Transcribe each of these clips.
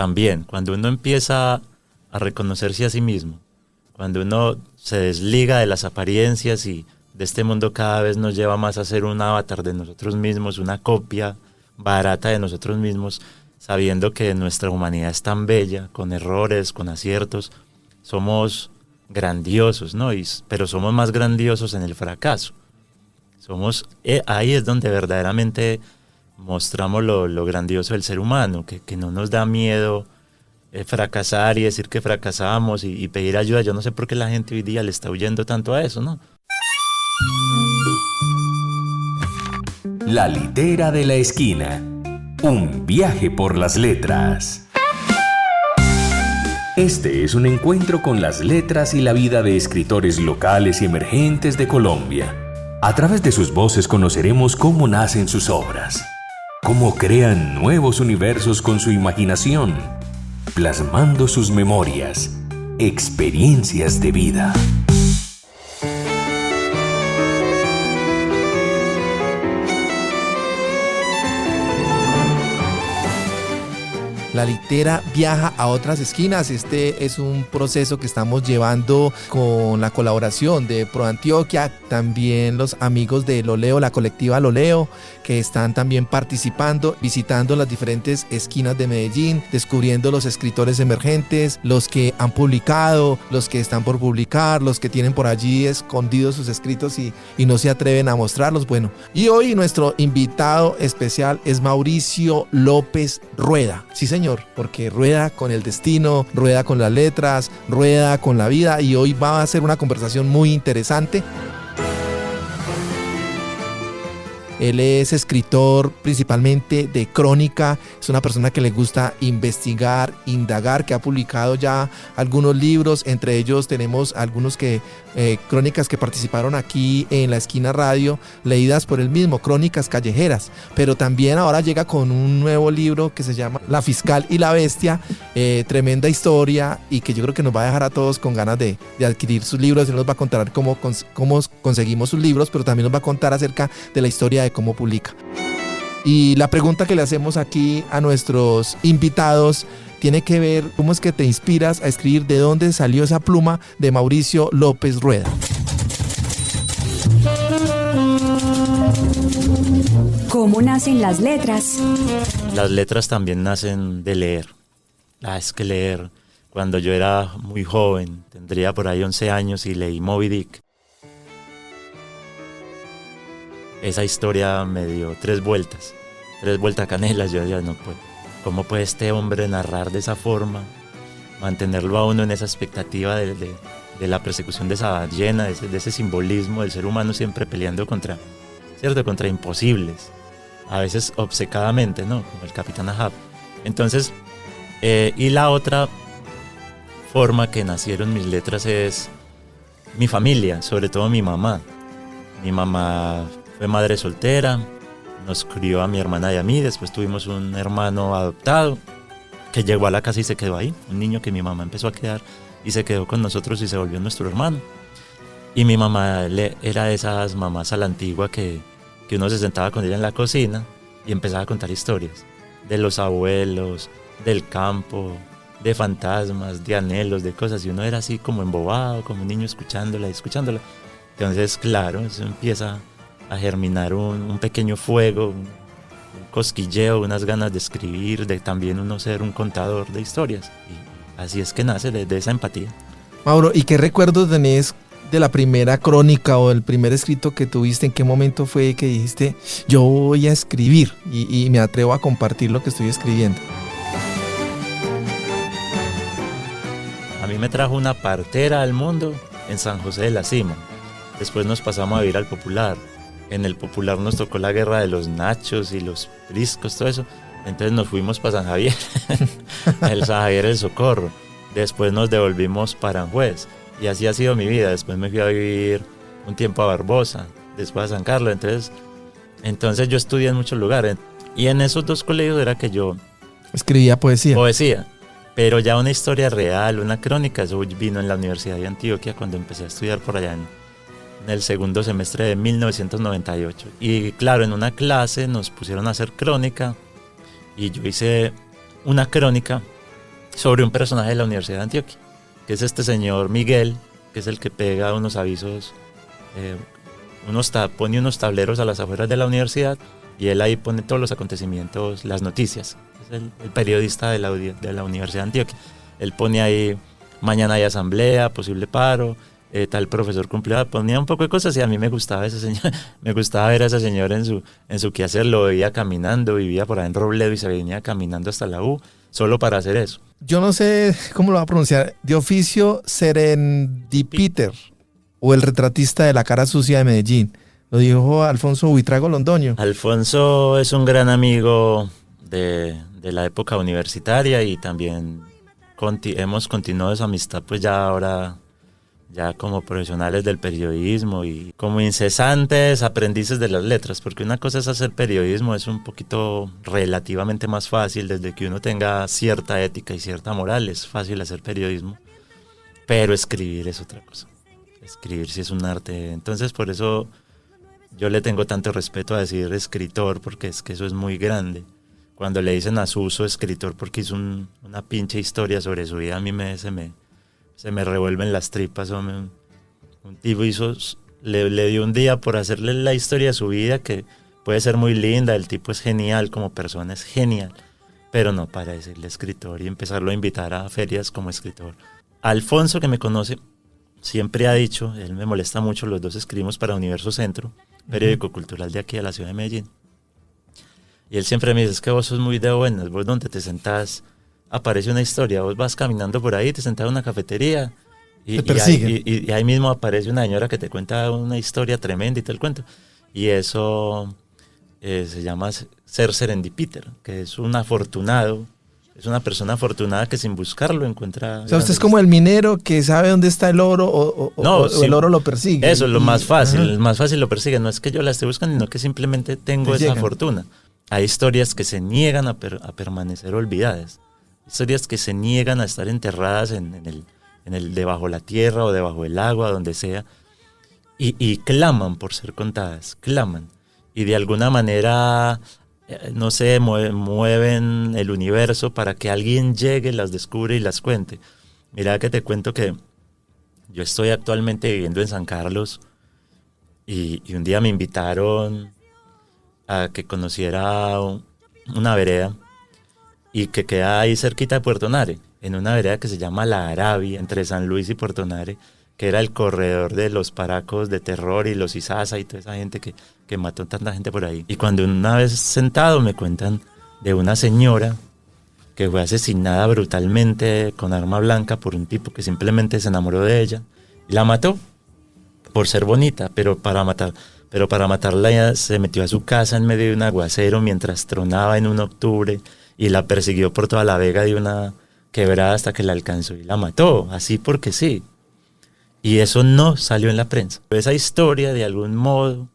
también, cuando uno empieza a reconocerse a sí mismo, cuando uno se desliga de las apariencias y de este mundo cada vez nos lleva más a ser un avatar de nosotros mismos, una copia barata de nosotros mismos, sabiendo que nuestra humanidad es tan bella, con errores, con aciertos, somos grandiosos, ¿no? Pero somos más grandiosos en el fracaso. Ahí es donde verdaderamente mostramos lo grandioso del ser humano, que no nos da miedo fracasar y decir que fracasamos y pedir ayuda. Yo no sé por qué la gente hoy día le está huyendo tanto a eso, ¿no? La litera de la esquina. Un viaje por las letras. Este es un encuentro con las letras y la vida de escritores locales y emergentes de Colombia. A través de sus voces conoceremos cómo nacen sus obras, cómo crean nuevos universos con su imaginación, plasmando sus memorias, experiencias de vida. La litera viaja a otras esquinas. Este es un proceso que estamos llevando con la colaboración de ProAntioquia, también los amigos de Loleo, la colectiva Loleo, que están también participando, visitando las diferentes esquinas de Medellín, descubriendo los escritores emergentes, los que han publicado, los que están por publicar, los que tienen por allí escondidos sus escritos y no se atreven a mostrarlos. Bueno, y hoy nuestro invitado especial es Mauricio López Rueda. Sí, señor, porque rueda con el destino, rueda con las letras, rueda con la vida, y hoy va a ser una conversación muy interesante. Él es escritor principalmente de crónica, es una persona que le gusta investigar, indagar, que ha publicado ya algunos libros, entre ellos tenemos algunos crónicas que participaron aquí en La Esquina Radio, leídas por él mismo, Crónicas Callejeras, pero también ahora llega con un nuevo libro que se llama La Fiscal y la Bestia, tremenda historia, y que yo creo que nos va a dejar a todos con ganas de adquirir sus libros. Él nos va a contar cómo conseguimos sus libros, pero también nos va a contar acerca de la historia de cómo publica. Y la pregunta que le hacemos aquí a nuestros invitados tiene que ver cómo es que te inspiras a escribir, de dónde salió esa pluma de Mauricio López Rueda. ¿Cómo nacen las letras? Las letras también nacen de leer. Es que leer, cuando yo era muy joven, tendría por ahí 11 años y leí Moby Dick. Esa historia me dio tres vueltas canelas. Yo decía, no, pues, ¿cómo puede este hombre narrar de esa forma? Mantenerlo a uno en esa expectativa de la persecución de esa ballena, de ese simbolismo del ser humano siempre peleando contra imposibles, a veces obcecadamente, ¿no? Como el Capitán Ahab. Entonces, y la otra forma que nacieron mis letras es mi familia, sobre todo mi mamá. Mi mamá fue madre soltera, nos crió a mi hermana y a mí, después tuvimos un hermano adoptado que llegó a la casa y se quedó ahí, un niño que mi mamá empezó a criar y se quedó con nosotros y se volvió nuestro hermano. Y mi mamá era de esas mamás a la antigua que uno se sentaba con ella en la cocina y empezaba a contar historias de los abuelos, del campo, de fantasmas, de anhelos, de cosas, y uno era así como embobado, como un niño escuchándola. Entonces, claro, eso empieza a germinar un pequeño fuego, un cosquilleo, unas ganas de escribir, de también uno ser un contador de historias. Y así es que nace de esa empatía. Mauro, ¿y qué recuerdos tenés de la primera crónica o el primer escrito que tuviste? ¿En qué momento fue que dijiste, yo voy a escribir y me atrevo a compartir lo que estoy escribiendo? A mí me trajo una partera al mundo en San José de la Cima. Después nos pasamos a vivir al Popular. En el Popular nos tocó la guerra de los nachos y los priscos, todo eso. Entonces nos fuimos para San Javier, el San Javier el Socorro. Después nos devolvimos para Aranjuez. Y así ha sido mi vida. Después me fui a vivir un tiempo a Barbosa, después a San Carlos. Entonces yo estudié en muchos lugares. Y en esos dos colegios era que yo escribía poesía. Pero ya una historia real, una crónica, eso vino en la Universidad de Antioquia cuando empecé a estudiar por allá en el segundo semestre de 1998. Y claro, en una clase nos pusieron a hacer crónica y yo hice una crónica sobre un personaje de la Universidad de Antioquia, que es este señor Miguel, que es el que pega unos avisos, pone unos tableros a las afueras de la universidad y él ahí pone todos los acontecimientos, las noticias. Es el periodista de la Universidad de Antioquia. Él pone ahí, mañana hay asamblea, posible paro, tal profesor cumplió, ponía un poco de cosas y a mí me gustaba ese señor, me gustaba ver a ese señor en su quehacer, lo veía caminando, vivía por ahí en Robledo y se venía caminando hasta la U, solo para hacer eso. Yo no sé cómo lo va a pronunciar, de oficio Serendipiter, o el retratista de la cara sucia de Medellín. Lo dijo Alfonso Buitrago Londoño. Alfonso es un gran amigo de la época universitaria y también hemos continuado esa amistad pues ya ahora, ya como profesionales del periodismo y como incesantes aprendices de las letras, porque una cosa es hacer periodismo, es un poquito relativamente más fácil, desde que uno tenga cierta ética y cierta moral, es fácil hacer periodismo, pero escribir es otra cosa. Escribir sí es un arte, entonces por eso yo le tengo tanto respeto a decir escritor, porque es que eso es muy grande. Cuando le dicen a Suso escritor porque hizo una pinche historia sobre su vida, a mí se me revuelven las tripas. Un tipo le dio un día por hacerle la historia de su vida, que puede ser muy linda, el tipo es genial como persona, es genial, pero no para decirle escritor y empezarlo a invitar a ferias como escritor. Alfonso, que me conoce, siempre ha dicho, él me molesta mucho, los dos escribimos para Universo Centro, periódico cultural de aquí de la ciudad de Medellín. Y él siempre me dice, es que vos sos muy de buenas, vos donde te sentás aparece una historia, vos vas caminando por ahí, te sentás en una cafetería y ahí mismo aparece una señora que te cuenta una historia tremenda y te el cuento. Y eso se llama ser serendipiter, que es un afortunado, es una persona afortunada que sin buscarlo encuentra... O sea, usted es como el minero que sabe dónde está el oro o el oro lo persigue. Eso es lo más fácil, el más fácil lo persigue. No es que yo la esté buscando, sino que simplemente tengo esa fortuna. Hay historias que se niegan a permanecer olvidadas. Historias que se niegan a estar enterradas en el debajo de la tierra o debajo del agua, donde sea. Y claman por ser contadas, claman. Y de alguna manera... no sé, mueven el universo para que alguien llegue, las descubre y las cuente. Mira que te cuento que yo estoy actualmente viviendo en San Carlos y un día me invitaron a que conociera una vereda y que queda ahí cerquita de Puerto Nare, en una vereda que se llama La Arabia, entre San Luis y Puerto Nare, que era el corredor de los paracos de terror y los Izaza y toda esa gente que mató tanta gente por ahí. Y cuando una vez sentado me cuentan de una señora que fue asesinada brutalmente con arma blanca por un tipo que simplemente se enamoró de ella y la mató por ser bonita, pero para matarla ella se metió a su casa en medio de un aguacero mientras tronaba en un octubre y la persiguió por toda la vega de una quebrada hasta que la alcanzó y la mató, así porque sí. Y eso no salió en la prensa. Esa historia de algún modo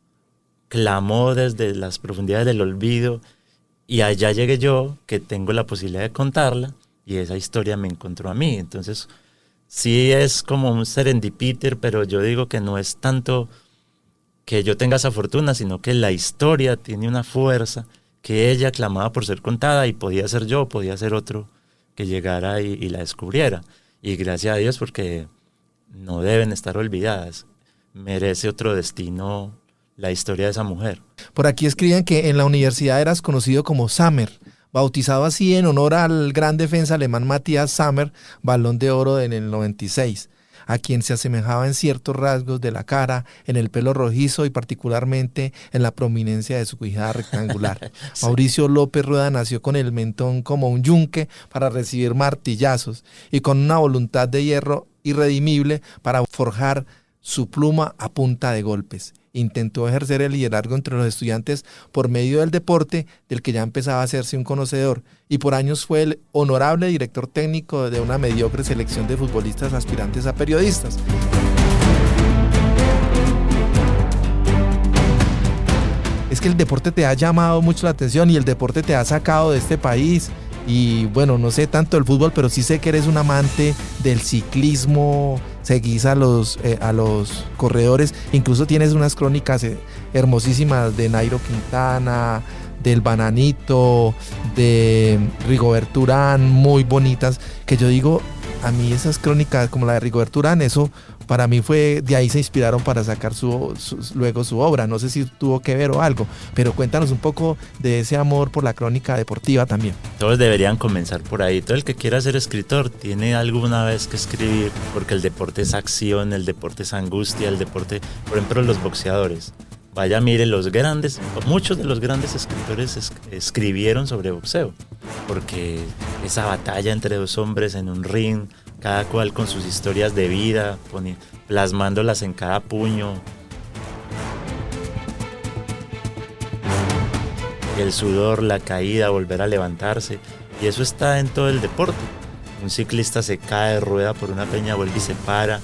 clamó desde las profundidades del olvido y allá llegué yo, que tengo la posibilidad de contarla, y esa historia me encontró a mí. Entonces sí es como un serendipiter, pero yo digo que no es tanto que yo tenga esa fortuna, sino que la historia tiene una fuerza que ella clamaba por ser contada y podía ser yo, podía ser otro que llegara y la descubriera. Y gracias a Dios, porque no deben estar olvidadas. Merece otro destino la historia de esa mujer. Por aquí escriben que en la universidad eras conocido como Sammer, bautizado así en honor al gran defensa alemán Matthias Sammer, Balón de Oro en el 96, a quien se asemejaba en ciertos rasgos de la cara, en el pelo rojizo y particularmente en la prominencia de su quijada rectangular. Sí. Mauricio López Rueda nació con el mentón como un yunque para recibir martillazos y con una voluntad de hierro irredimible para forjar su pluma a punta de golpes. Intentó ejercer el liderazgo entre los estudiantes por medio del deporte, del que ya empezaba a hacerse un conocedor, y por años fue el honorable director técnico de una mediocre selección de futbolistas aspirantes a periodistas. Es que el deporte te ha llamado mucho la atención y el deporte te ha sacado de este país. Y bueno, no sé tanto del fútbol, pero sí sé que eres un amante del ciclismo, seguís a los corredores, incluso tienes unas crónicas hermosísimas de Nairo Quintana, del Bananito, de Rigoberto Urán, muy bonitas, que yo digo, a mí esas crónicas como la de Rigoberto Urán, eso para mí fue, de ahí se inspiraron para sacar luego su obra, no sé si tuvo que ver o algo, pero cuéntanos un poco de ese amor por la crónica deportiva también. Todos deberían comenzar por ahí. Todo el que quiera ser escritor tiene alguna vez que escribir, porque el deporte es acción, el deporte es angustia, el deporte, por ejemplo, los boxeadores. Vaya, mire, muchos de los grandes escritores escribieron sobre boxeo, porque esa batalla entre dos hombres en un ring, cada cual con sus historias de vida, plasmándolas en cada puño. El sudor, la caída, volver a levantarse, y eso está en todo el deporte. Un ciclista se cae, rueda por una peña, vuelve y se para.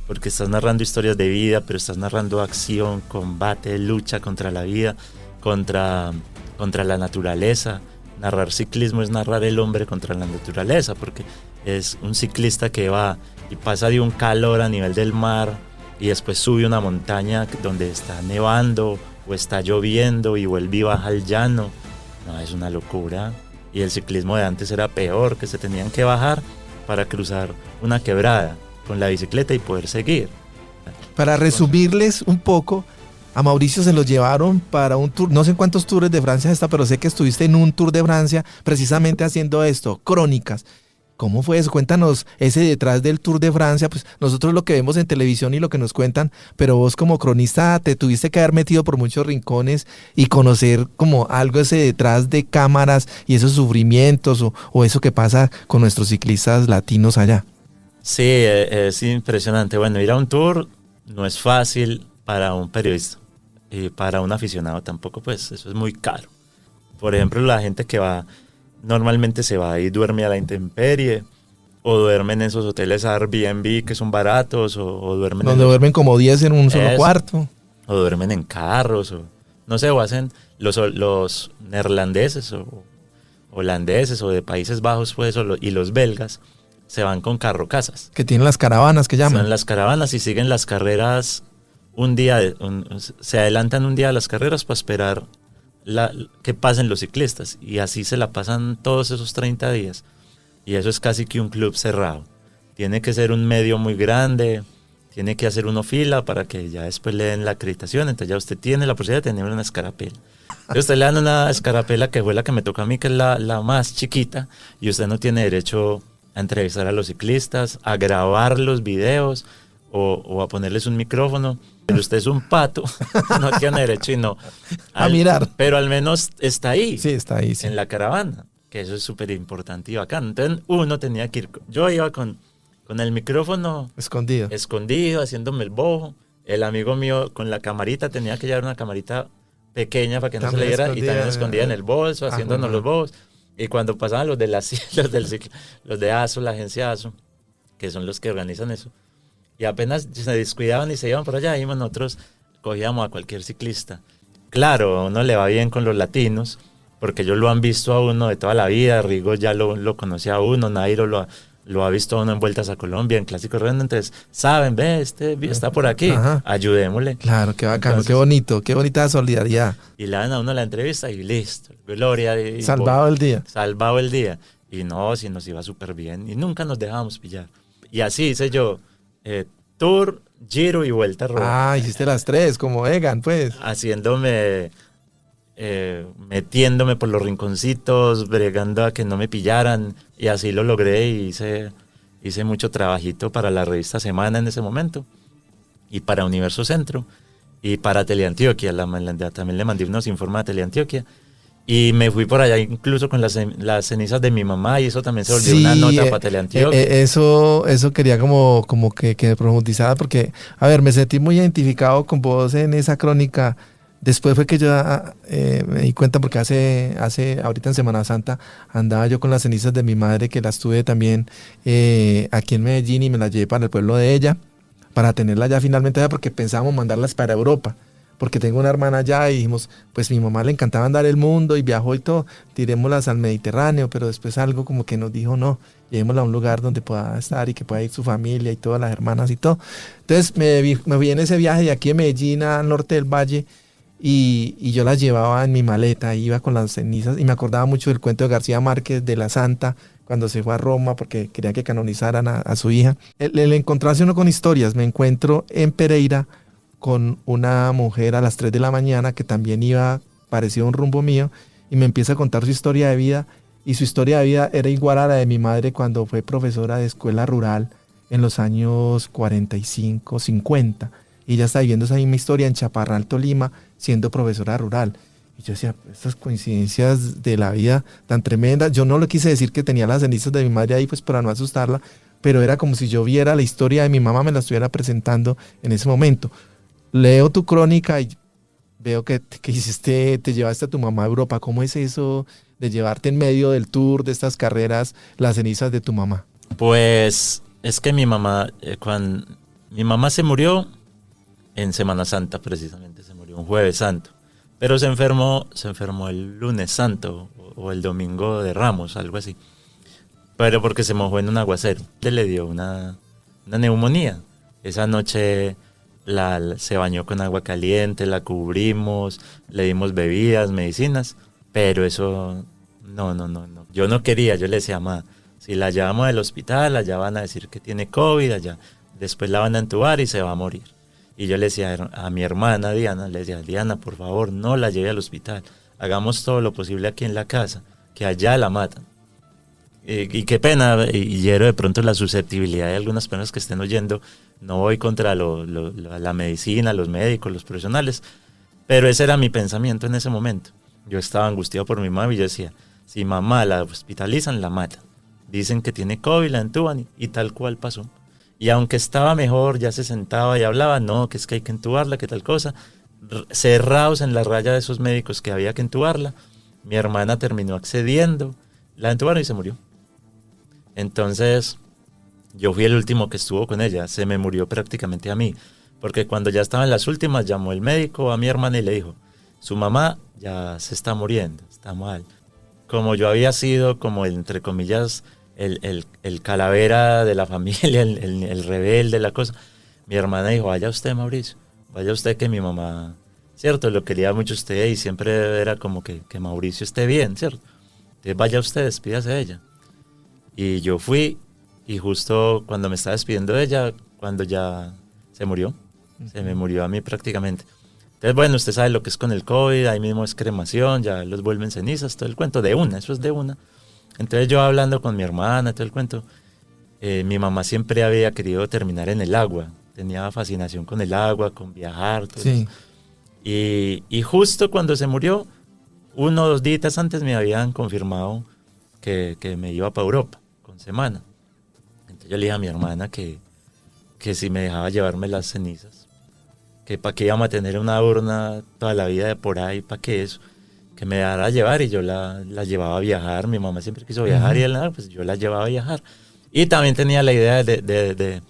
Porque estás narrando historias de vida, pero estás narrando acción, combate, lucha contra la vida, contra la naturaleza. Narrar ciclismo es narrar el hombre contra la naturaleza, porque es un ciclista que va y pasa de un calor a nivel del mar y después sube una montaña donde está nevando o está lloviendo y vuelve y baja al llano. No, es una locura. Y el ciclismo de antes era peor, que se tenían que bajar para cruzar una quebrada con la bicicleta y poder seguir. Para resumirles un poco, a Mauricio se lo llevaron para un tour, no sé en cuántos tours de Francia está, pero sé que estuviste en un tour de Francia precisamente haciendo esto, crónicas. ¿Cómo fue eso? Cuéntanos ese detrás del Tour de Francia. Pues nosotros lo que vemos en televisión y lo que nos cuentan, pero vos como cronista te tuviste que haber metido por muchos rincones y conocer como algo ese detrás de cámaras y esos sufrimientos o eso que pasa con nuestros ciclistas latinos allá. Sí, es impresionante. Bueno, ir a un tour no es fácil para un periodista y para un aficionado tampoco, pues eso es muy caro. Por ejemplo, la gente que va, normalmente se va y duerme a la intemperie, o duermen en esos hoteles Airbnb que son baratos, o duermen donde duermen como 10 en un solo cuarto. O duermen en carros, o no sé, o hacen los neerlandeses o holandeses o de Países Bajos, pues, y los belgas se van con carrocasas. Que tienen las caravanas que llaman. Son las caravanas y siguen las carreras un día, se adelantan un día a las carreras para esperar que pasen los ciclistas, y así se la pasan todos esos 30 días. Y eso es casi que un club cerrado. Tiene que ser un medio muy grande, tiene que hacer uno fila para que ya después le den la acreditación, entonces ya usted tiene la posibilidad de tener una escarapela. Entonces usted le dan una escarapela que fue la que me tocó a mí, que es la más chiquita, y usted no tiene derecho a entrevistar a los ciclistas, a grabar los videos o a ponerles un micrófono. Pero usted es un pato, no tiene derecho y no. A mirar. Pero al menos está ahí. Sí, está ahí, sí. En la caravana, que eso es súper importante y bacán. Entonces uno tenía que ir, yo iba con el micrófono escondido, haciéndome el bojo. El amigo mío con la camarita tenía que llevar una camarita pequeña para que no se le diera, y también escondida en el bolso, haciéndonos los bojos. Y cuando pasaban los de ASO, la agencia ASO, que son los que organizan eso, y apenas se descuidaban y se iban por allá, y nosotros cogíamos a cualquier ciclista. Claro, a uno le va bien con los latinos, porque ellos lo han visto a uno de toda la vida. Rigo ya lo conocía a uno, Nairo lo ha visto a uno en Vueltas a Colombia, en Clásicos Redondos, entonces saben, ve, este está por aquí, ayudémosle. Claro, qué bacano, entonces, qué bonito, qué bonita solidaridad. Y le dan a uno la entrevista y listo, gloria. Salvado el día. Salvado el día. Y no, si nos iba súper bien, y nunca nos dejábamos pillar. Y así hice yo, Tour, Giro y Vuelta Roja. Hiciste las tres, como Egan, pues. Haciéndome, metiéndome por los rinconcitos, bregando a que no me pillaran, y así lo logré, y hice mucho trabajito para la revista Semana en ese momento, y para Universo Centro, y para Teleantioquia. También le mandé unos informes a Teleantioquia. Y me fui por allá incluso con las cenizas de mi mamá, y eso también se volvió una nota para Teleantioquia. Eso quería como que profundizara, porque, a ver, me sentí muy identificado con vos en esa crónica. Después fue que yo me di cuenta, porque ahorita en Semana Santa andaba yo con las cenizas de mi madre, que las tuve también aquí en Medellín, y me las llevé para el pueblo de ella, para tenerlas ya finalmente allá, porque pensábamos mandarlas para Europa. Porque tengo una hermana allá y dijimos, pues mi mamá le encantaba andar el mundo y viajó y todo, tirémoslas al Mediterráneo, pero después algo como que nos dijo no, llevémosla a un lugar donde pueda estar y que pueda ir su familia y todas las hermanas y todo. Entonces me vi en ese viaje de aquí de Medellín al norte del valle y yo las llevaba en mi maleta, iba con las cenizas y me acordaba mucho del cuento de García Márquez de la Santa cuando se fue a Roma porque querían que canonizaran a su hija. El encontrarse uno con historias, me encuentro en Pereira con una mujer a las 3 de la mañana que también iba parecido a un rumbo mío y me empieza a contar su historia de vida y su historia de vida era igual a la de mi madre cuando fue profesora de escuela rural en los años 45, 50 y ella está viviendo esa misma historia en Chaparral, Tolima, siendo profesora rural. Y yo decía, estas coincidencias de la vida tan tremendas, yo no le quise decir que tenía las cenizas de mi madre ahí pues para no asustarla, pero era como si yo viera la historia de mi mamá, me la estuviera presentando en ese momento. Leo tu crónica y veo que hiciste, te llevaste a tu mamá a Europa. ¿Cómo es eso de llevarte en medio del tour de estas carreras las cenizas de tu mamá? Pues es que mi mamá, cuando mi mamá se murió en Semana Santa precisamente, se murió un Jueves Santo, pero se enfermó el Lunes Santo o el Domingo de Ramos, algo así, pero porque se mojó en un aguacero, le dio una neumonía. Esa noche se bañó con agua caliente, la cubrimos, le dimos bebidas, medicinas, pero eso no. Yo no quería, yo le decía, mamá, si la llevamos al hospital, allá van a decir que tiene COVID, allá después la van a entubar y se va a morir. Y yo le decía a mi hermana Diana, le decía, Diana, por favor, no la lleve al hospital, hagamos todo lo posible aquí en la casa, que allá la matan. Y qué pena, y hiero de pronto la susceptibilidad de algunas personas que estén oyendo. No voy contra la medicina, los médicos, los profesionales, pero ese era mi pensamiento en ese momento. Yo estaba angustiado por mi mamá y yo decía, si mamá la hospitalizan, la matan. Dicen que tiene COVID, la entuban y tal cual pasó. Y aunque estaba mejor, ya se sentaba y hablaba, no, que es que hay que entubarla, que tal cosa. Cerrados en la raya de esos médicos que había que entubarla, mi hermana terminó accediendo, la entubaron y se murió. Entonces, yo fui el último que estuvo con ella, se me murió prácticamente a mí, porque cuando ya estaba en las últimas, llamó el médico a mi hermana y le dijo, su mamá ya se está muriendo, está mal. Como yo había sido, como entre comillas, el calavera de la familia, el rebelde, la cosa, mi hermana dijo, vaya usted, Mauricio, vaya usted que mi mamá, cierto, lo quería mucho usted y siempre era como que Mauricio esté bien, cierto. Entonces vaya usted, despídase de ella. Y yo fui, y justo cuando me estaba despidiendo de ella, cuando ya se murió, se me murió a mí prácticamente. Entonces, bueno, usted sabe lo que es con el COVID, ahí mismo es cremación, ya los vuelven cenizas, todo el cuento, de una, eso es de una. Entonces yo hablando con mi hermana, todo el cuento, mi mamá siempre había querido terminar en el agua, tenía fascinación con el agua, con viajar, todo Sí. eso. Y justo cuando se murió, 1 o 2 días antes me habían confirmado que me iba para Europa, con semana. Entonces yo le dije a mi hermana que si me dejaba llevarme las cenizas, que para qué íbamos a tener una urna toda la vida de por ahí, para qué eso, que me dejara llevar y yo la llevaba a viajar. Mi mamá siempre quiso viajar y pues yo la llevaba a viajar. Y también tenía la idea de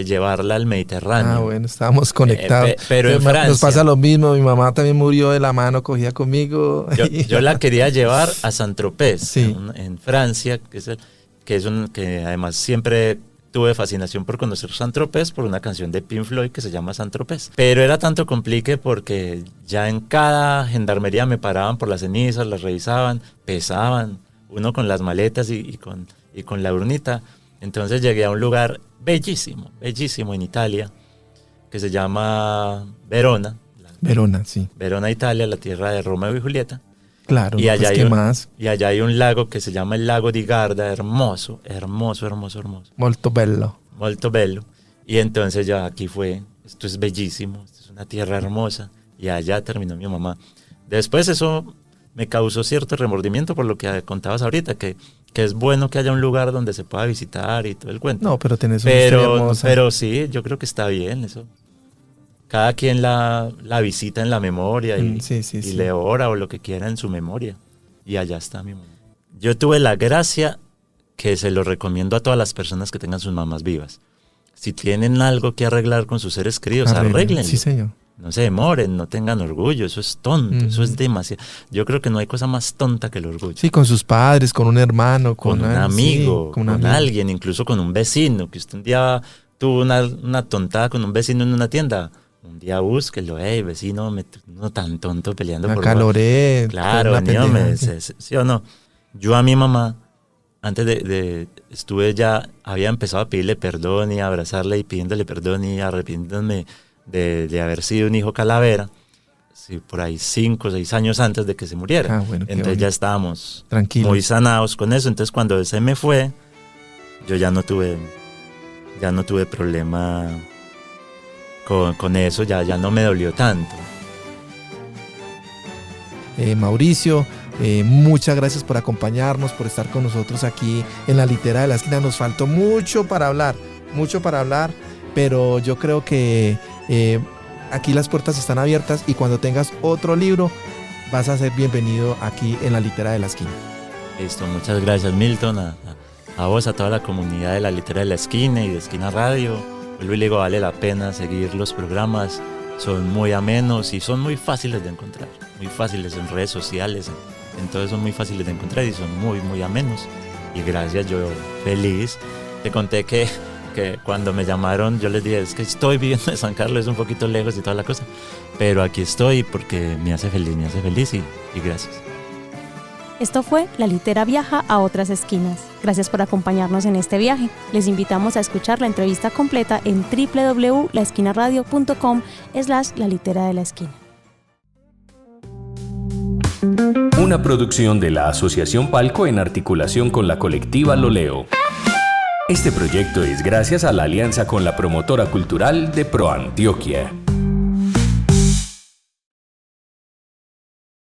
llevarla al Mediterráneo. Ah, bueno, estábamos conectados. Pero en Francia. Nos pasa lo mismo, mi mamá también murió de la mano, cogía conmigo. Yo la quería llevar a Saint-Tropez, sí, en Francia, que además siempre tuve fascinación por conocer Saint-Tropez por una canción de Pink Floyd que se llama Saint-Tropez. Pero era tanto complique porque ya en cada gendarmería me paraban por las cenizas, las revisaban, pesaban, uno con las maletas y con la urnita. Entonces llegué a un lugar bellísimo en Italia, que se llama Verona. Verona, sí. Verona, Italia, la tierra de Romeo y Julieta. Claro, Y no, allá, pues, ¿qué más? y allá hay un lago que se llama el lago di Garda, hermoso. Molto bello. Molto bello. Y entonces ya aquí fue, esto es bellísimo, esto es una tierra hermosa. Y allá terminó mi mamá. Después eso me causó cierto remordimiento por lo que contabas ahorita, que es bueno que haya un lugar donde se pueda visitar y todo el cuento. No, pero tenés una historia hermosa. Pero sí, yo creo que está bien eso. Cada quien la visita en la memoria y le ora o lo que quiera en su memoria. Y allá está mi mamá. Yo tuve la gracia que se lo recomiendo a todas las personas que tengan sus mamás vivas. Si tienen algo que arreglar con sus seres queridos, arréglenlo. Sí, señor. no se demoren, no tengan orgullo, eso es tonto, eso es demasiado. Yo creo que no hay cosa más tonta que el orgullo. Sí, con sus padres, con un hermano, con un amigo, con alguien, incluso con un vecino, que usted un día tuvo una tontada con un vecino en una tienda. Un día búsquelo, vecino, no tan tonto peleando por caloré. Claro, sí o no. Yo a mi mamá, antes había empezado a pedirle perdón y a abrazarle y pidiéndole perdón y arrepintiéndome de haber sido un hijo calavera, sí, por ahí 5 o 6 años antes de que se muriera. Bueno, entonces ya estábamos tranquilos, muy sanados con eso. Entonces cuando se me fue, yo ya no tuve problema con eso, ya no me dolió tanto. Mauricio, muchas gracias por acompañarnos, por estar con nosotros aquí en la Litera de la Esquina. Nos faltó mucho para hablar, pero yo creo que aquí las puertas están abiertas y cuando tengas otro libro vas a ser bienvenido aquí en la Litera de la Esquina. Listo, muchas gracias, Milton, a vos, a toda la comunidad de la Litera de la Esquina y de Esquina Radio. Vuelvo y le digo, vale la pena seguir los programas, son muy amenos y son muy fáciles de encontrar, muy fáciles en redes sociales, entonces son muy fáciles de encontrar y son muy, muy amenos. Y gracias, yo feliz. Te conté que cuando me llamaron yo les dije, es que estoy viviendo en San Carlos, es un poquito lejos y toda la cosa, pero aquí estoy porque me hace feliz y gracias. Esto fue La Litera viaja a otras esquinas. Gracias por acompañarnos en este viaje. Les invitamos a escuchar la entrevista completa en www.laesquinaradio.com/La Litera de la Esquina. Una producción de la Asociación Palco en articulación con la colectiva Lo Leo. Este proyecto es gracias a la alianza con la promotora cultural de ProAntioquia.